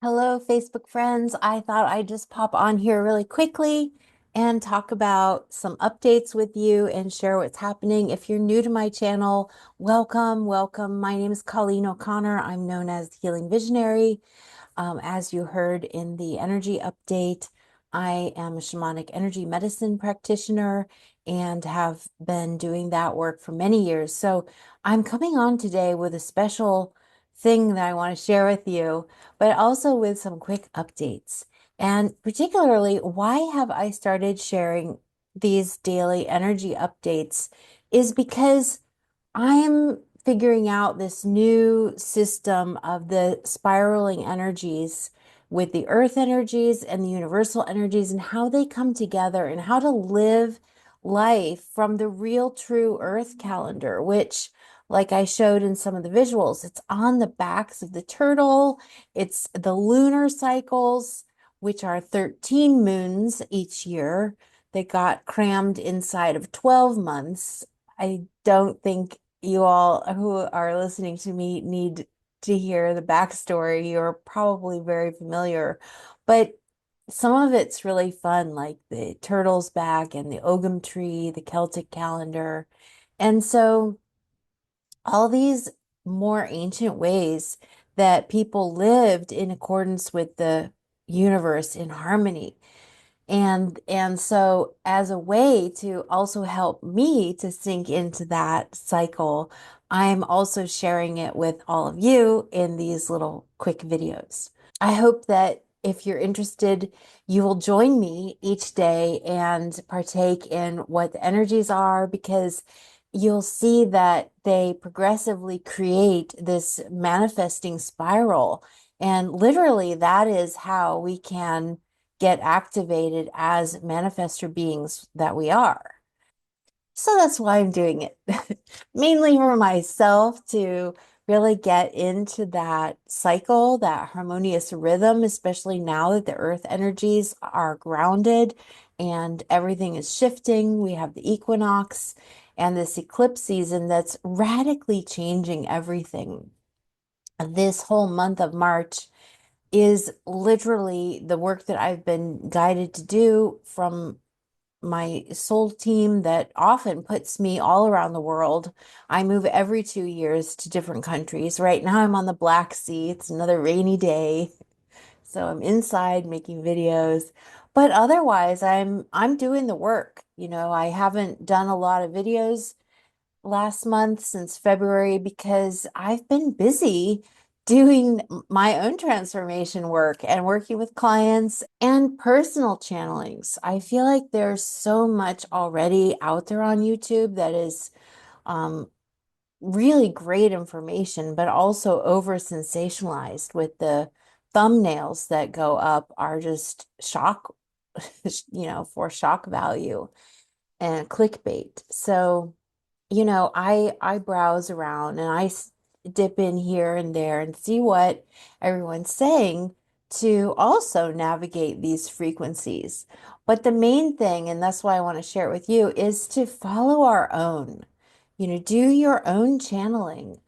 Hello, Facebook friends. I thought I'd just pop on here really quickly and talk about some updates with you and share what's happening. If you're new to my channel, welcome, welcome. My name is Colleen O'Connor. I'm known as the Healing Visionary. As you heard in the energy update, I am a shamanic energy medicine practitioner and have been doing that work for many years. So I'm coming on today with a special thing that I want to share with you, but also with some quick updates. And particularly, why have I started sharing these daily energy updates is because I'm figuring out this new system of the spiraling energies with the earth energies and the universal energies and how they come together and how to live life from the real true earth calendar, which, like I showed in some of the visuals, it's on the backs of the turtle. It's the lunar cycles, which are 13 moons each year. They got crammed inside of 12 months. I don't think you all who are listening to me need to hear the backstory. You're probably very familiar, but some of it's really fun, like the turtle's back and the Ogham tree, the Celtic calendar. And so all these more ancient ways that people lived in accordance with the universe in harmony. And so as a way to also help me to sink into that cycle, I'm also sharing it with all of you in these little quick videos. I hope that if you're interested, you will join me each day and partake in what the energies are, because you'll see that they progressively create this manifesting spiral. And literally, that is how we can get activated as manifestor beings that we are. So that's why I'm doing it, mainly for myself to really get into that cycle, that harmonious rhythm, especially now that the earth energies are grounded and everything is shifting. We have the equinox and this eclipse season that's radically changing everything. This whole month of March is literally the work that I've been guided to do from my soul team that often puts me all around the world. I move every 2 years to different countries. Right now I'm on the Black Sea. It's another rainy day. So I'm inside making videos. But otherwise, I'm doing the work. I haven't done a lot of videos last month since February because I've been busy doing my own transformation work and working with clients and personal channelings. I feel like there's so much already out there on YouTube that is um, really great information, but also over sensationalized with the thumbnails that go up are just shock, for shock value and clickbait. So I browse around and dip in here and there and see what everyone's saying to also navigate these frequencies. But the main thing, and that's why I want to share it with you, is to follow our own. Do your own channeling.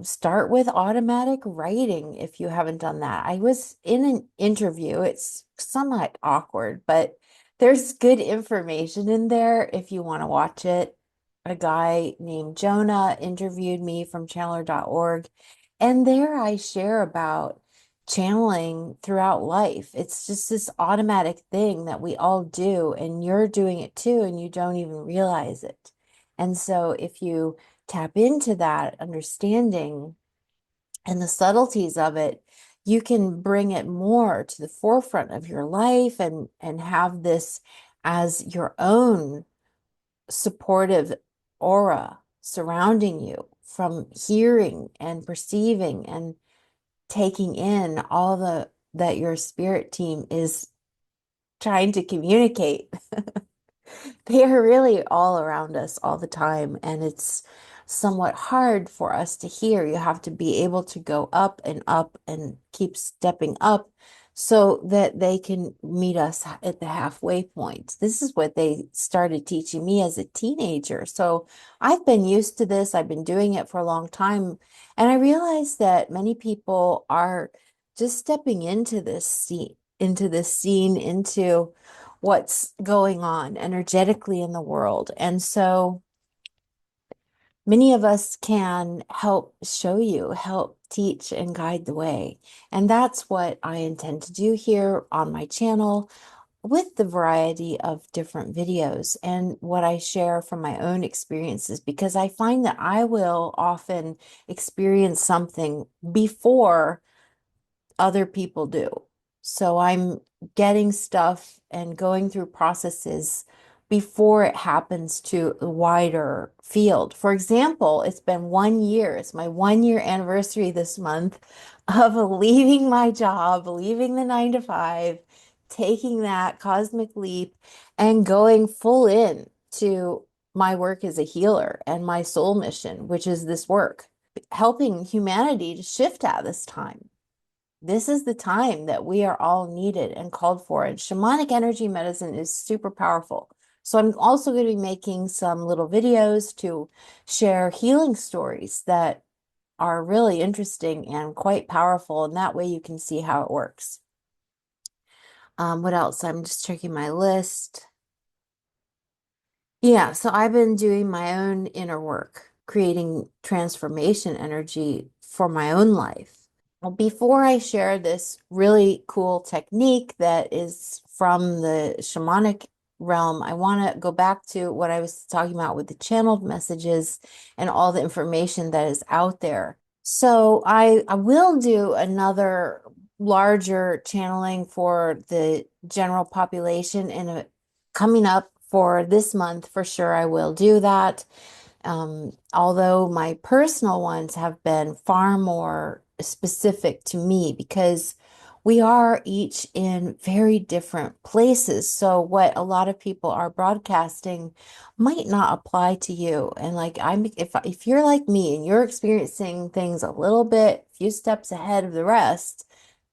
Start with automatic writing if you haven't done that. I was in an interview. It's somewhat awkward, but there's good information in there if you want to watch it. A guy named Jonah interviewed me from channeler.org, and there I share about channeling throughout life. It's just this automatic thing that we all do, and you're doing it too, and you don't even realize it. And so if you tap into that understanding and the subtleties of it, you can bring it more to the forefront of your life and have this as your own supportive aura surrounding you from hearing and perceiving and taking in all the that your spirit team is trying to communicate. They are really all around us all the time, and it's somewhat hard for us to hear. You have to be able to go up and keep stepping up so that they can meet us at the halfway point. This is what they started teaching me as a teenager. So I've been used to this. I've been doing it for a long time, and I realized that many people are just stepping into this scene, into what's going on energetically in the world. And so many of us can help show you, help teach and guide the way. And that's what I intend to do here on my channel with the variety of different videos and what I share from my own experiences, because I find that I will often experience something before other people do. So I'm getting stuff and going through processes before it happens to the wider field. For example, it's been 1 year. It's my 1 year anniversary this month of leaving my job, leaving the 9 to 5, taking that cosmic leap and going full in to my work as a healer and my soul mission, which is this work, helping humanity to shift at this time. This is the time that we are all needed and called for. And shamanic energy medicine is super powerful. So I'm also going to be making some little videos to share healing stories that are really interesting and quite powerful. And that way you can see how it works. What else? I'm just checking my list. Yeah, so I've been doing my own inner work, creating transformation energy for my own life. Well, before I share this really cool technique that is from the shamanic realm, I want to go back to what I was talking about with the channeled messages and all the information that is out there. So I will do another larger channeling for the general population coming up for this month for sure. I will do that. Although my personal ones have been far more specific to me because we are each in very different places. So what a lot of people are broadcasting might not apply to you. And like if you're like me and you're experiencing things a little bit, a few steps ahead of the rest,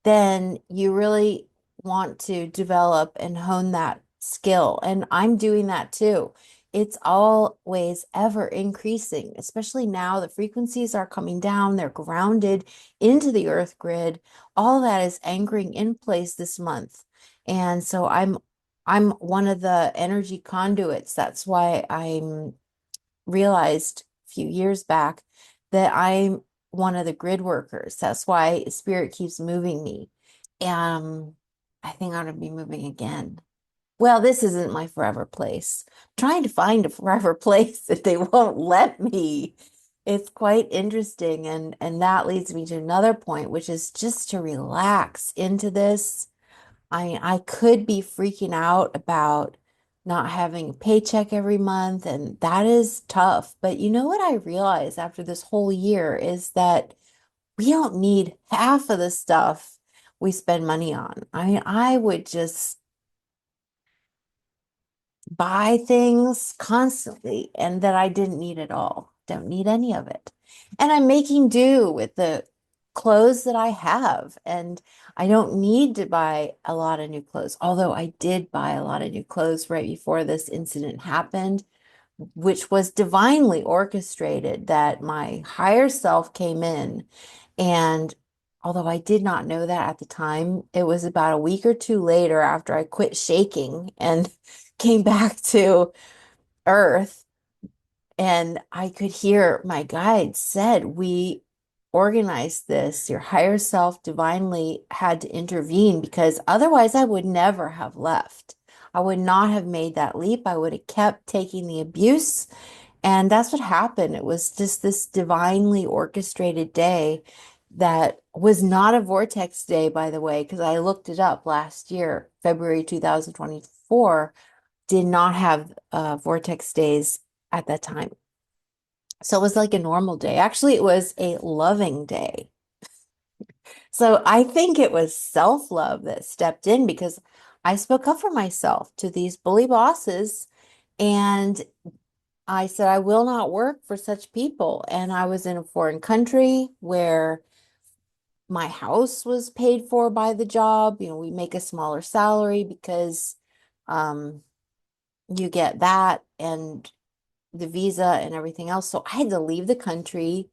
then you really want to develop and hone that skill. And I'm doing that too. It's always ever increasing, especially now the frequencies are coming down, they're grounded into the earth grid. All that is anchoring in place this month. And so I'm one of the energy conduits. That's why I'm realized a few years back that I'm one of the grid workers. That's why spirit keeps moving me. I think I'm gonna be moving again. Well, this isn't my forever place. I'm trying to find a forever place that they won't let me. It's quite interesting, and that leads me to another point, which is just to relax into this. I could be freaking out about not having a paycheck every month, and that is tough. But you know what I realized after this whole year is that we don't need half of the stuff we spend money on. I mean, I would just buy things constantly and that I didn't need at all. Don't need any of it. And I'm making do with the clothes that I have. And I don't need to buy a lot of new clothes, although I did buy a lot of new clothes right before this incident happened, which was divinely orchestrated, that my higher self came in. And although I did not know that at the time, it was about a week or two later after I quit shaking and came back to earth, and I could hear my guide said, "We organized this. Your higher self divinely had to intervene because otherwise I would never have left. I would not have made that leap. I would have kept taking the abuse." And that's what happened. It was just this divinely orchestrated day that was not a vortex day, by the way, because I looked it up last year, February 2024 did not have vortex days at that time. So it was like a normal day. Actually, it was a loving day. So I think it was self-love that stepped in because I spoke up for myself to these bully bosses, and I said, I will not work for such people. And I was in a foreign country where my house was paid for by the job. You know, we make a smaller salary because um, you get that and the visa and everything else. So I had to leave the country,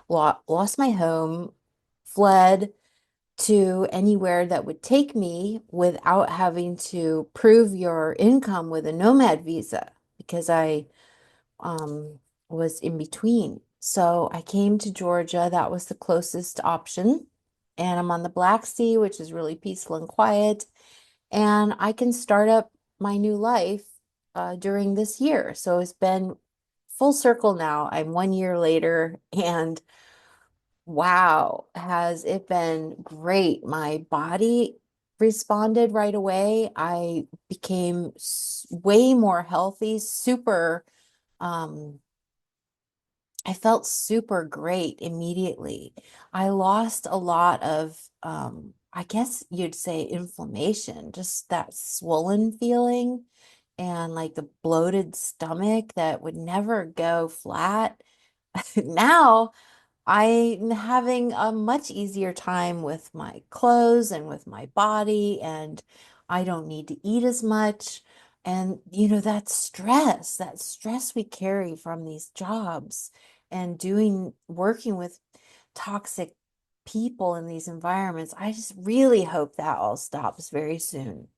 lost my home, fled, to anywhere that would take me without having to prove your income with a nomad visa because I um, was in between. So I came to Georgia. That was the closest option. And I'm on the Black Sea, which is really peaceful and quiet. And I can start up my new life during this year. So it's been full circle now. I'm 1 year later, and wow, has it been great. My body responded right away. I became way more healthy, super um I felt super great immediately. I lost a lot of, I guess you'd say inflammation, just that swollen feeling and like the bloated stomach that would never go flat. Now I'm having a much easier time with my clothes and with my body, and I don't need to eat as much. And, that stress we carry from these jobs and working with toxic people in these environments, I just really hope that all stops very soon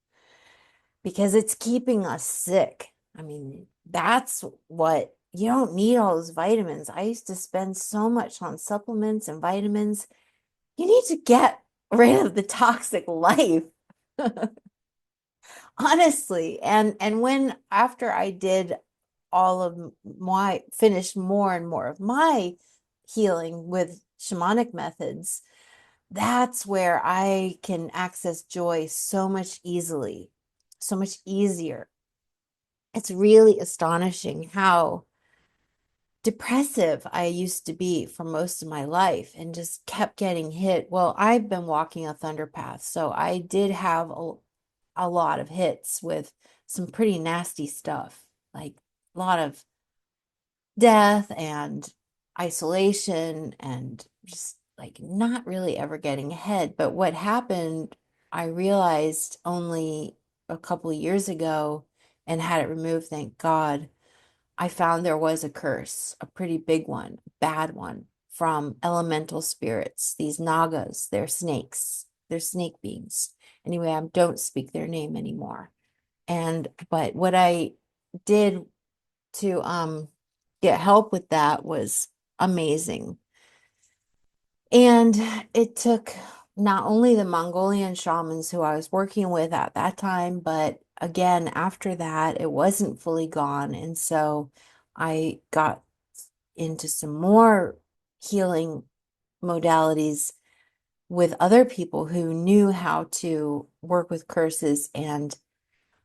because it's keeping us sick. I mean, that's what you don't need all those vitamins. I used to spend so much on supplements and vitamins. You need to get rid of the toxic life, honestly. And when after I did all of my finished more and more of my healing with shamanic methods, that's where I can access joy so much easily, so much easier. It's really astonishing how depressive I used to be for most of my life and just kept getting hit. Well, I've been walking a thunder path, so I did have a lot of hits with some pretty nasty stuff, like a lot of death and isolation and just like not really ever getting ahead. But what happened, I realized only a couple of years ago and had it removed, thank God. I found there was a curse, a pretty big one, bad one, from elemental spirits, these nagas, they're snakes, they're snake beings. Anyway, I don't speak their name anymore. But what I did to get help with that was amazing. And it took not only the Mongolian shamans who I was working with at that time, but again, after that, it wasn't fully gone. And so I got into some more healing modalities with other people who knew how to work with curses and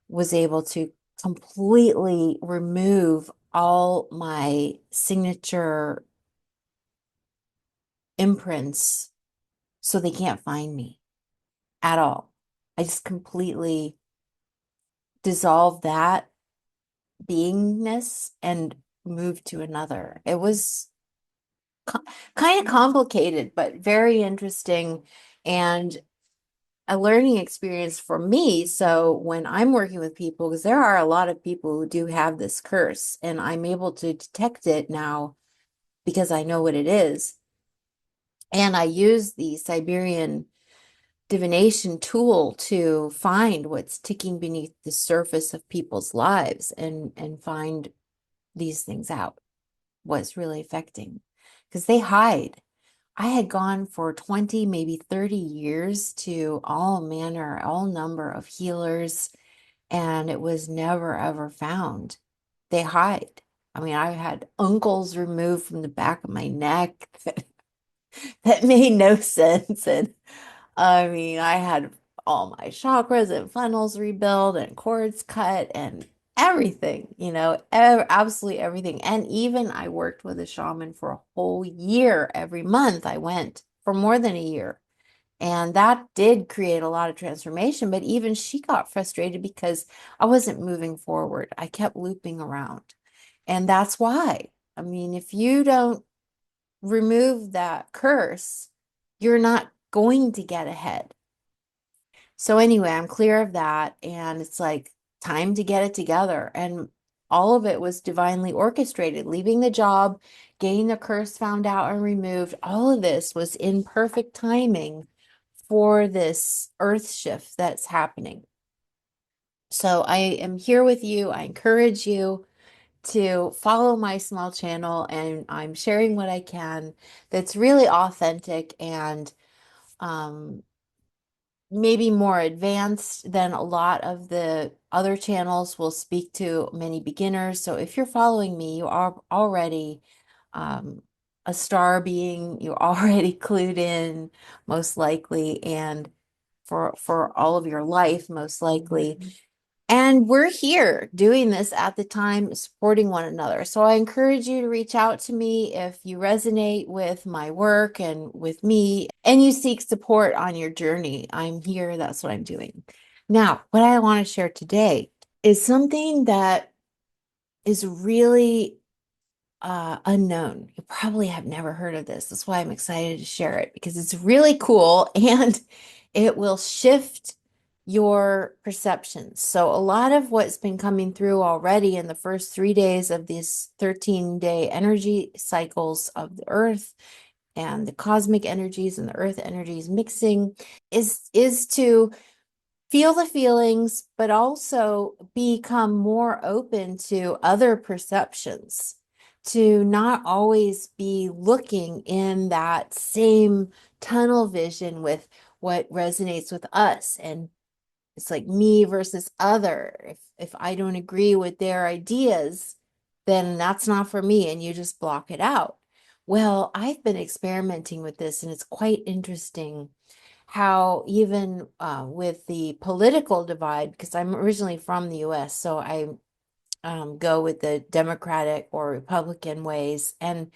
was able to completely remove all my signature imprints so they can't find me at all. I just completely dissolved that beingness and moved to another. It was co kind of complicated, but very interesting and a learning experience for me. So when I'm working with people, because there are a lot of people who do have this curse, and I'm able to detect it now because I know what it is. And I use the Siberian divination tool to find what's ticking beneath the surface of people's lives and find these things out, what's really affecting, because they hide. I had gone for 20, maybe 30 years to all manner, all number of healers, and it was never ever found. They hide. I mean, I had uncles removed from the back of my neck that made no sense. And I mean, I had all my chakras and funnels rebuilt and cords cut and everything, absolutely everything. And even I worked with a shaman for a whole year. Every month I went for more than a year. And that did create a lot of transformation. But even she got frustrated because I wasn't moving forward. I kept looping around. And that's why. I mean, if you don't remove that curse, you're not going to get ahead. So anyway, I'm clear of that, and it's like time to get it together. And all of it was divinely orchestrated, leaving the job, getting the curse found out and removed. All of this was in perfect timing for this earth shift that's happening. So I am here with you. I encourage you to follow my small channel, and I'm sharing what I can that's really authentic and um, maybe more advanced than a lot of the other channels will speak to many beginners. So if you're following me, you are already um, a star being, you're already clued in, most likely, and for all of your life, most likely. And we're here doing this at the time, supporting one another. So I encourage you to reach out to me if you resonate with my work and with me and you seek support on your journey. I'm here. That's what I'm doing. Now, what I want to share today is something that is really unknown. You probably have never heard of this. That's why I'm excited to share it, because it's really cool and it will shift your perceptions. So a lot of what's been coming through already in the first 3 days of these 13-day energy cycles of the earth and the cosmic energies and the earth energies mixing is to feel the feelings, but also become more open to other perceptions, to not always be looking in that same tunnel vision with what resonates with us. And it's like me versus other. If I don't agree with their ideas, then that's not for me, and you just block it out. Well, I've been experimenting with this, and it's quite interesting how even with the political divide, because I'm originally from the US, so I go with the Democratic or Republican ways. And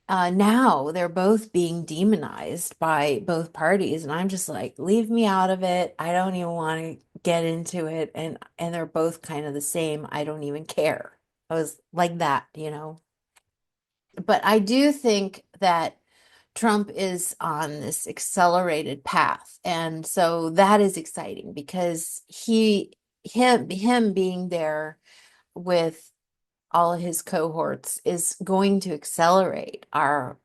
now they're both being demonized by both parties. And I'm just like, leave me out of it. I don't even want to get into it. And they're both kind of the same. I don't even care. I was like that, you know. But I do think that Trump is on this accelerated path. And so that is exciting because him being there with all of his cohorts is going to accelerate our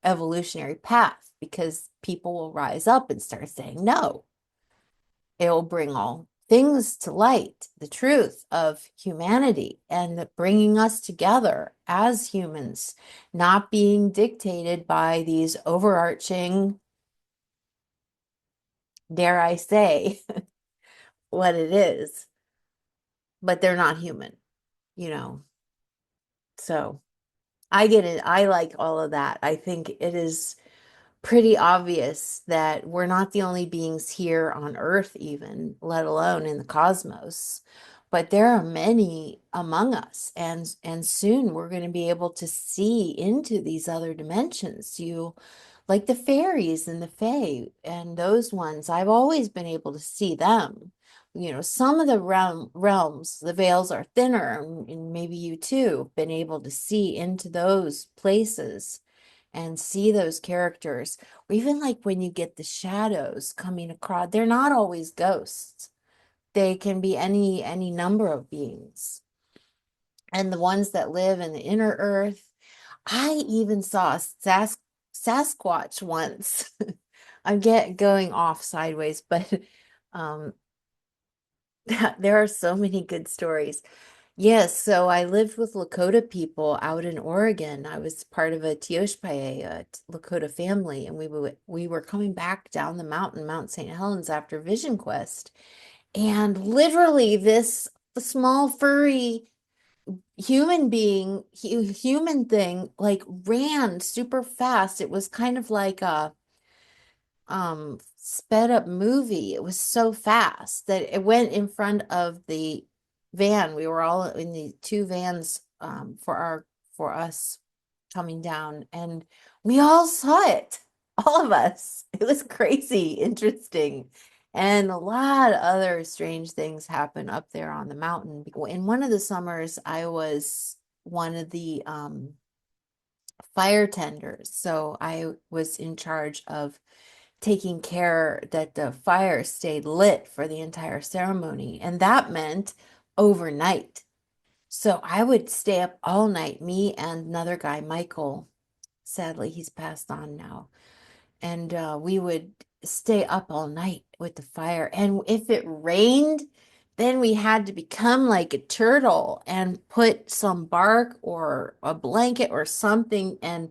evolutionary path, because people will rise up and start saying no. It will bring all things to light, the truth of humanity, and the bringing us together as humans, not being dictated by these overarching, dare I say, what it is, but they're not human, you know. So I get it. I like all of that. I think it is pretty obvious that we're not the only beings here on Earth, even, let alone in the cosmos. But there are many among us, and soon we're going to be able to see into these other dimensions. You, like the fairies and the fae and those ones, I've always been able to see them. You know, some of the realms, the veils are thinner, and maybe you too have been able to see into those places and see those characters. Or even like when you get the shadows coming across, they're not always ghosts. They can be any number of beings. And the ones that live in the inner earth. I even saw a Sasquatch once. I'm going off sideways, but um there are so many good stories. Yes, so I lived with Lakota people out in Oregon. I was part of a Tioshpae, Lakota family, and we were coming back down the mountain, Mount St. Helens, after Vision Quest, and literally this small furry human being, human thing, like ran super fast. It was kind of like a sped up movie. It was so fast that it went in front of the van. We were all in the two vans for us coming down, and we all saw it, all of us. It was crazy interesting, and a lot of other strange things happen up there on the mountain. In one of the summers I was one of the fire tenders, so I was in charge of taking care that the fire stayed lit for the entire ceremony. And that meant overnight. So I would stay up all night, me and another guy, Michael. Sadly, he's passed on now. And we would stay up all night with the fire. And if it rained, then we had to become like a turtle and put some bark or a blanket or something and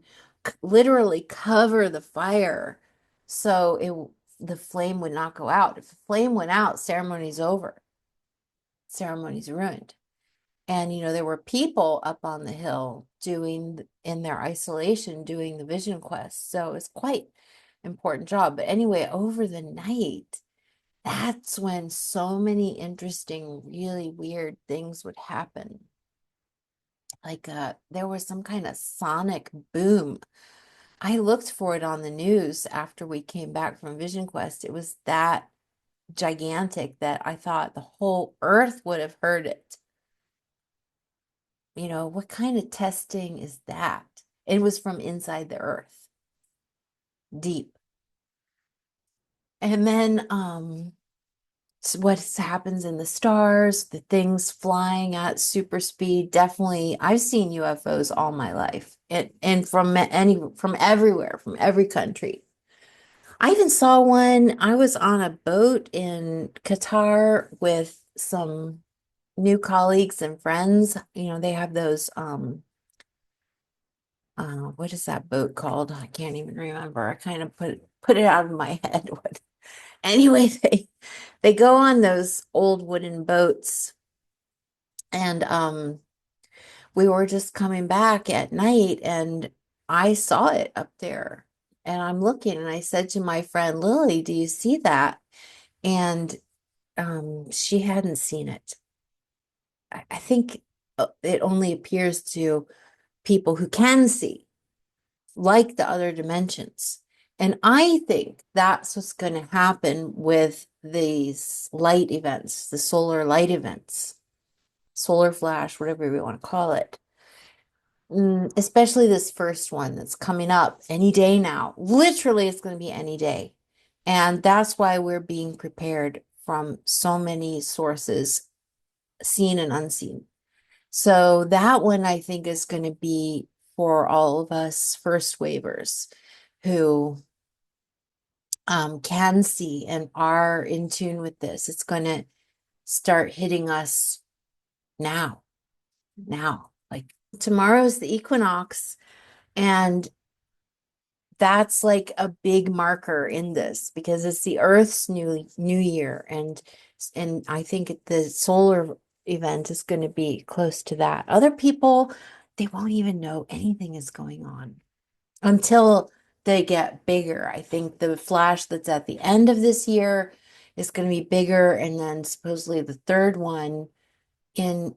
literally cover the fire so the flame would not go out. If the flame went out, ceremony's over. Ceremony's ruined. And there were people up on the hill doing in their isolation doing the vision quest. So it's quite important job. But anyway, over the night, that's when so many interesting, really weird things would happen. Like there was some kind of sonic boom. I looked for it on the news after we came back from Vision Quest. It was that gigantic that I thought the whole earth would have heard it. What kind of testing is that? It was from inside the earth, deep. And then what happens in the stars, the things flying at super speed. Definitely, I've seen UFOs all my life. And from everywhere, from every country. I even saw one. I was on a boat in Qatar with some new colleagues and friends. They have those what is that boat called? I can't even remember. I kind of put it out of my head. Anyway, they go on those old wooden boats, and we were just coming back at night, and I saw it up there, and I'm looking, and I said to my friend Lily, "Do you see that?" And she hadn't seen it. I think it only appears to people who can see, like the other dimensions. And I think that's what's going to happen with these light events, the solar light events, solar flash, whatever we want to call it. Especially this first one that's coming up any day now. Literally, it's going to be any day. And that's why we're being prepared from so many sources, seen and unseen. So that one I think is going to be for all of us first wavers who can see and are in tune with this. It's going to start hitting us now. Like tomorrow's the equinox, and that's like a big marker in this because it's the Earth's new year, and I think the solar event is going to be close to that. Other people, they won't even know anything is going on until they get bigger. I think the flash that's at the end of this year is going to be bigger, and then supposedly the third one in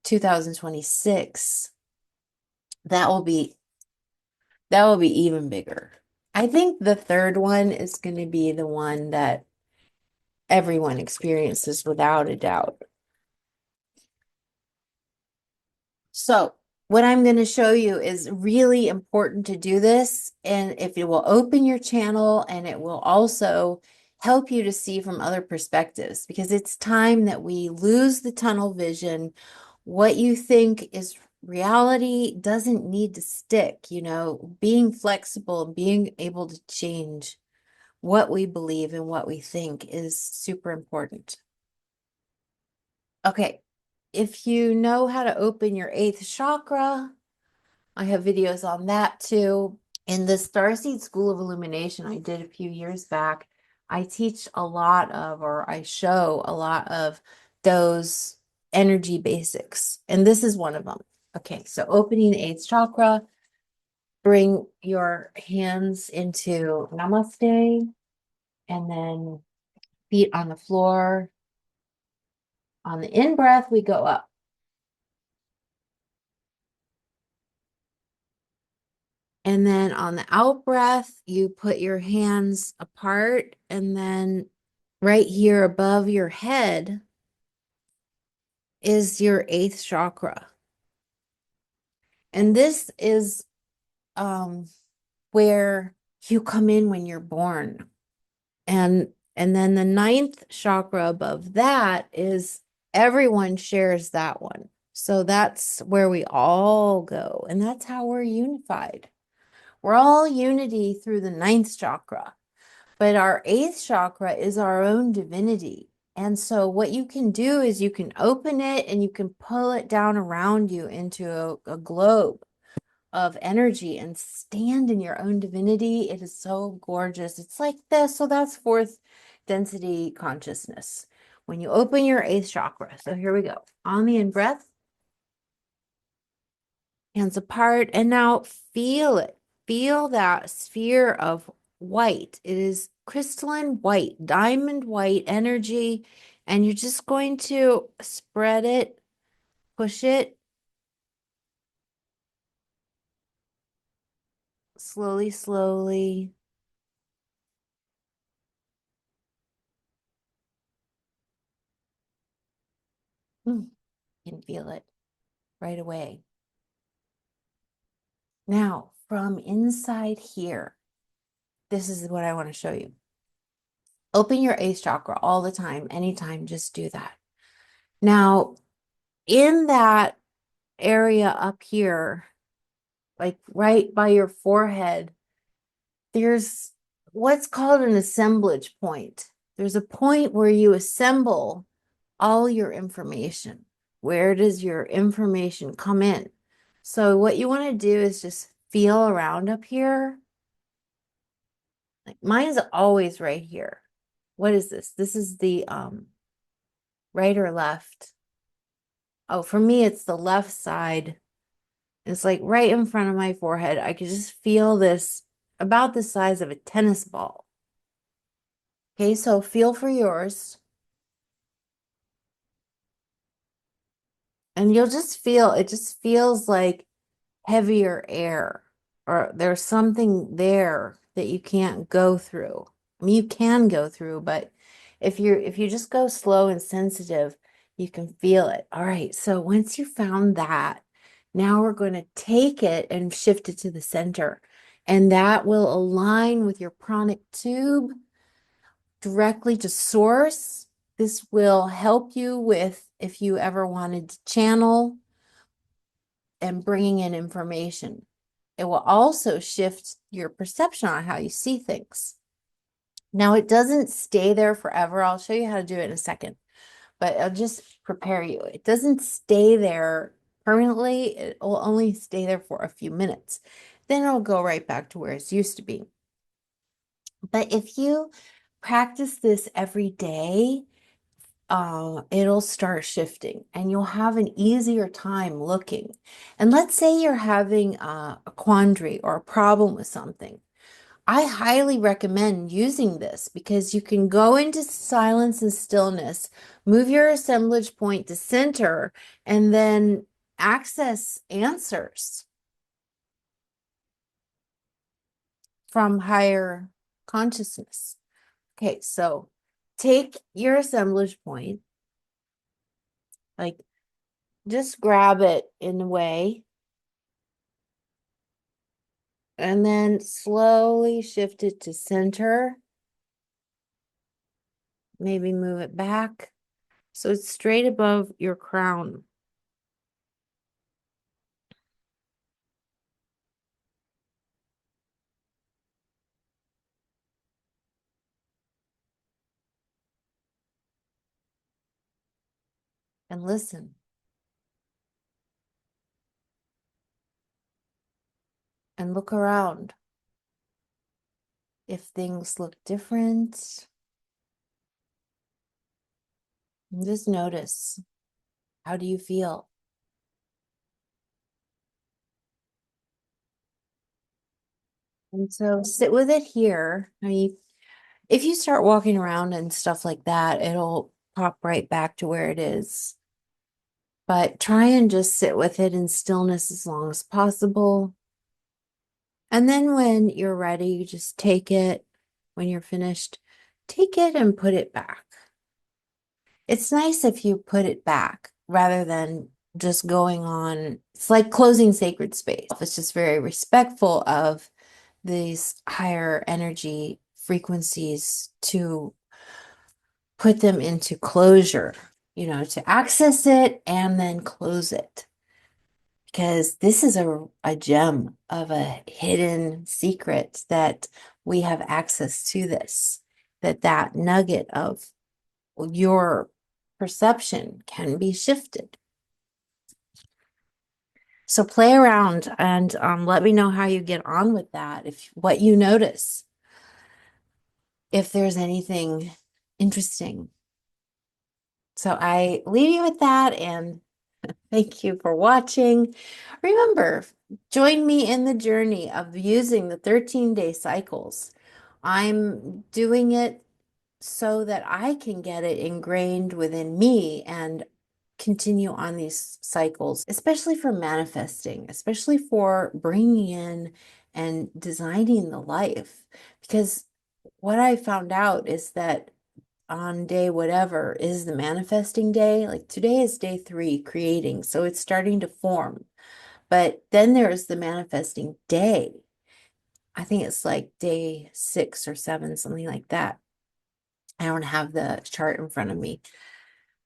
2026, that will be even bigger. I think the third one is going to be the one that everyone experiences without a doubt. So what I'm going to show you is really important to do this, and if it will open your channel, and it will also help you to see from other perspectives, because it's time that we lose the tunnel vision. What you think is reality doesn't need to stick, being flexible and being able to change what we believe and what we think is super important. Okay, if you know how to open your eighth chakra, I have videos on that too. In the Starseed School of Illumination I did a few years back, I teach a lot of, or I show a lot of those energy basics, and this is one of them. Okay, so opening the eighth chakra, bring your hands into Namaste, and then feet on the floor. On the in breath, we go up. And then on the out breath, you put your hands apart, and then right here above your head is your eighth chakra. And this is where you come in when you're born. And then the ninth chakra above that is, everyone shares that one. So that's where we all go. And that's how we're unified. We're all unity through the ninth chakra. But our eighth chakra is our own divinity. And so what you can do is you can open it and you can pull it down around you into a globe of energy and stand in your own divinity. It is so gorgeous. It's like this. So that's fourth density consciousness. When you open your eighth chakra. So here we go. On the in breath, hands apart, and now feel it. Feel that sphere of white. It is crystalline white, diamond white energy, and you're just going to spread it, push it slowly, slowly. You can feel it right away. Now, from inside here, this is what I want to show you. Open your eighth chakra all the time, anytime, just do that. Now, in that area up here, like right by your forehead, there's what's called an assemblage point. There's a point where you assemble all your information. Where does your information come in? So what you want to do is just feel around up here. Like mine's always right here. What is this? This is the right or left. Oh, for me, it's the left side. It's like right in front of my forehead. I could just feel this about the size of a tennis ball. Okay, so feel for yours. And you'll just feel, it just feels like heavier air, or there's something there that you can't go through. I mean, you can go through, but if you just go slow and sensitive, you can feel it. All right, so once you found that, now we're going to take it and shift it to the center. And that will align with your pranic tube directly to source. This will help you with if you ever wanted to channel and bringing in information. It will also shift your perception on how you see things. Now, it doesn't stay there forever. I'll show you how to do it in a second, but I'll just prepare you. It doesn't stay there permanently. It will only stay there for a few minutes. Then it'll go right back to where it's used to be. But if you practice this every day, it'll start shifting and you'll have an easier time looking. And let's say you're having a quandary or a problem with something. I highly recommend using this because you can go into silence and stillness, move your assemblage point to center, and then access answers from higher consciousness. Okay, so take your assemblage point, like just grab it in a way, and then slowly shift it to center. Maybe move it back so it's straight above your crown. And listen. And look around. If things look different, just notice. How do you feel? And so sit with it here. I mean, if you start walking around and stuff like that, it'll pop right back to where it is. But try and just sit with it in stillness as long as possible. And then when you're ready, you just take it. When you're finished, take it and put it back. It's nice if you put it back rather than just going on. It's like closing sacred space. It's just very respectful of these higher energy frequencies to put them into closure, to access it and then close it. Because this is a gem of a hidden secret that we have access to this, that nugget of your perception can be shifted. So play around and let me know how you get on with that, if what you notice, if there's anything interesting. So I leave you with that, and thank you for watching. Remember, join me in the journey of using the 13-day cycles. I'm doing it so that I can get it ingrained within me and continue on these cycles, especially for manifesting, especially for bringing in and designing the life. Because what I found out is that on day whatever is the manifesting day, like today is day 3, creating, so it's starting to form. But then there's the manifesting day. I think it's like day 6 or 7, something like that. I don't have the chart in front of me.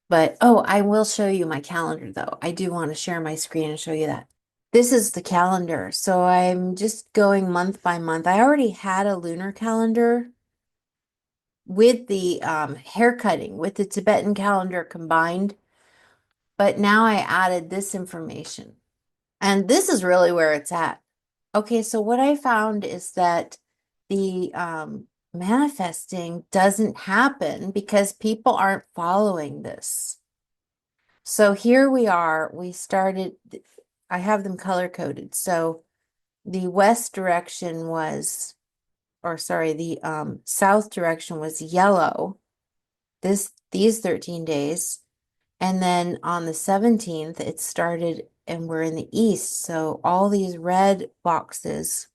But, oh, I will show you my calendar, though. I do want to share my screen and show you that. This is the calendar. So I'm just going month by month. I already had a lunar calendar with the hair cutting, with the Tibetan calendar combined. But now I added this information. And this is really where it's at. Okay, so what I found is that the manifesting doesn't happen because people aren't following this. So here we are. We started, I have them color coded. So the west direction was, or sorry, the south direction was yellow. These 13 days. And then on the 17th, it started and we're in the east. So all these red boxes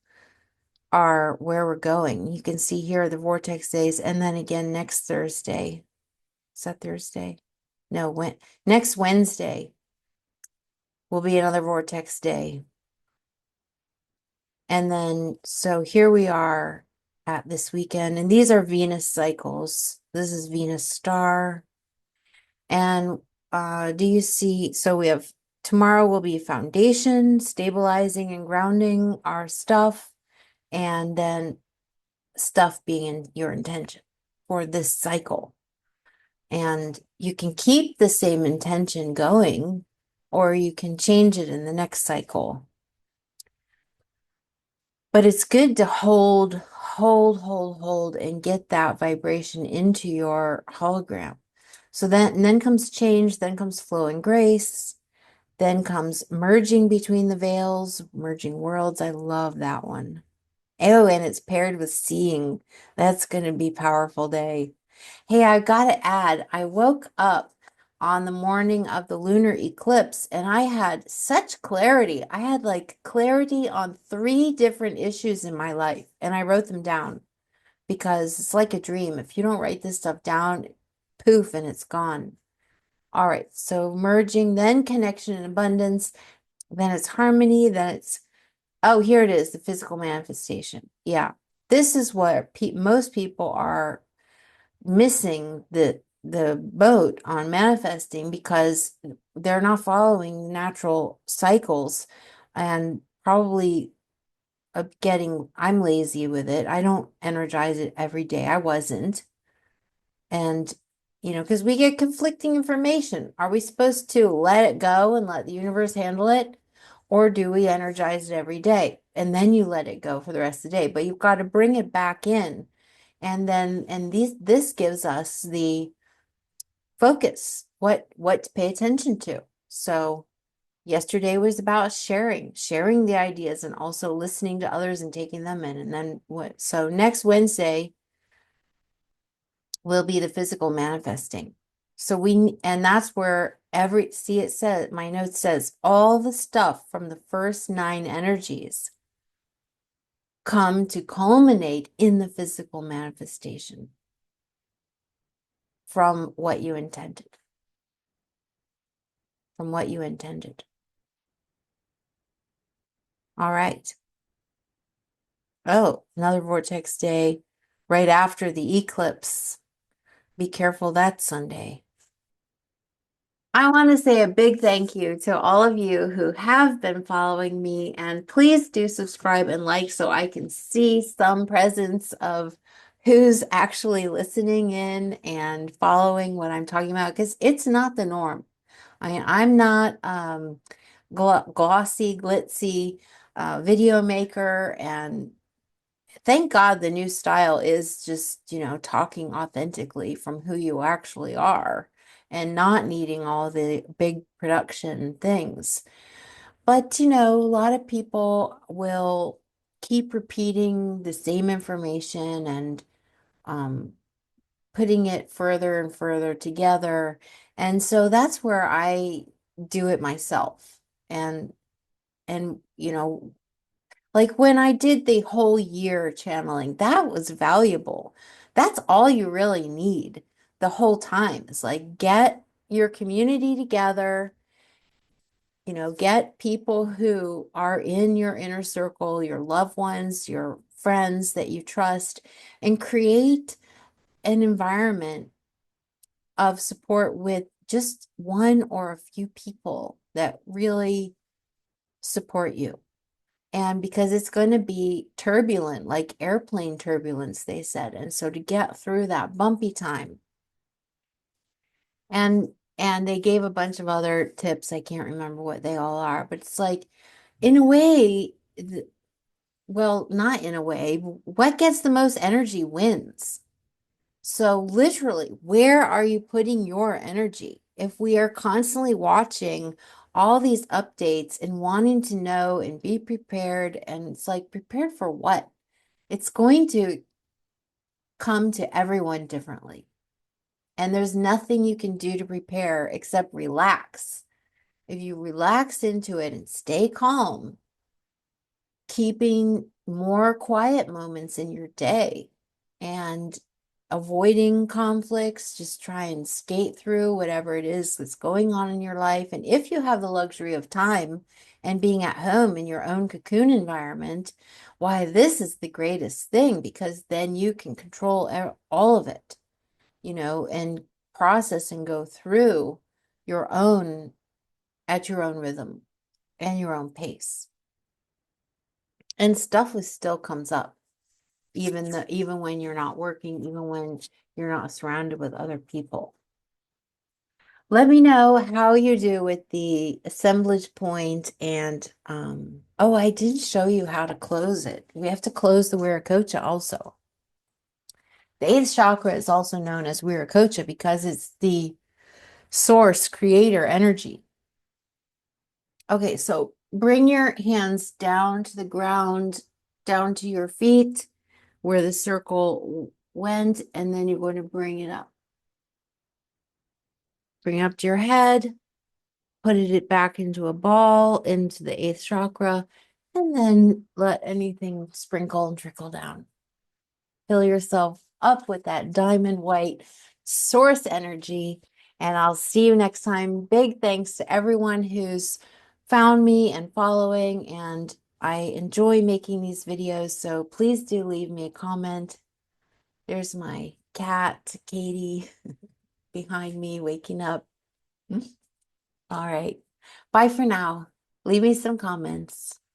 are where we're going. You can see here the vortex days. And then again next Thursday. Is that Thursday? No, next Wednesday will be another vortex day. And then, so here we are at this weekend. And these are Venus cycles. This is Venus star. And do you see, so we have tomorrow will be foundation, stabilizing and grounding our stuff, and then stuff being in your intention for this cycle. And you can keep the same intention going, or you can change it in the next cycle. But it's good to hold, and get that vibration into your hologram. So then comes change, then comes flow and grace, then comes merging between the veils, merging worlds. I love that one. Oh, and it's paired with seeing. That's going to be a powerful day. Hey, I got to add, I woke up on the morning of the lunar eclipse and I had such clarity. I had like clarity on 3 different issues in my life, and I wrote them down because it's like a dream. If you don't write this stuff down, poof, and it's gone. All right, so merging, then connection and abundance, then it's harmony, then it's, oh, here it is, the physical manifestation. Yeah, this is what most people are missing the boat on manifesting because they're not following natural cycles, and probably I'm lazy with it. I don't energize it every day. I wasn't. And because we get conflicting information. Are we supposed to let it go and let the universe handle it? Or do we energize it every day? And then you let it go for the rest of the day. But you've got to bring it back in. And then, this gives us the focus, what to pay attention to. So yesterday was about sharing the ideas and also listening to others and taking them in. And then so next Wednesday will be the physical manifesting. So and that's where it says, my note says, all the stuff from the first 9 energies come to culminate in the physical manifestation from what you intended. From what you intended. All right. Oh, another vortex day right after the eclipse. Be careful that Sunday. I want to say a big thank you to all of you who have been following me, and please do subscribe and like so I can see some presence of who's actually listening in and following what I'm talking about because it's not the norm. I mean, I'm not glossy, glitzy video maker, and thank God the new style is just, talking authentically from who you actually are and not needing all the big production things. But, a lot of people will keep repeating the same information and um, putting it further and further together. And so that's where I do it myself. And like when I did the whole year channeling, that was valuable. That's all you really need the whole time. Is like get your community together, get people who are in your inner circle, your loved ones, your friends that you trust, and create an environment of support with just one or a few people that really support you. And because it's going to be turbulent, like airplane turbulence, they said. And so to get through that bumpy time, and and they gave a bunch of other tips. I can't remember what they all are, but it's like, in a way, well, not in a way, what gets the most energy wins. So literally, where are you putting your energy? If we are constantly watching all these updates and wanting to know and be prepared, and it's like, prepared for what? It's going to come to everyone differently. And there's nothing you can do to prepare except relax. If you relax into it and stay calm, keeping more quiet moments in your day and avoiding conflicts, just try and skate through whatever it is that's going on in your life. And if you have the luxury of time and being at home in your own cocoon environment, why, this is the greatest thing because then you can control all of it, and process and go through your own at your own rhythm and your own pace. And stuff still comes up, even when you're not working, even when you're not surrounded with other people. Let me know how you do with the assemblage point, and oh, I didn't show you how to close it. We have to close the Viracocha also. The eighth chakra is also known as Viracocha because it's the source creator energy. Okay, so bring your hands down to the ground, down to your feet where the circle went, and then you're going to bring it up. Bring it up to your head, put it back into a ball, into the eighth chakra, and then let anything sprinkle and trickle down. Fill yourself up with that diamond white source energy, and I'll see you next time. Big thanks to everyone who's found me and following, and I enjoy making these videos, so please do leave me a comment. There's my cat, Katie, behind me waking up. All right. Bye for now. Leave me some comments.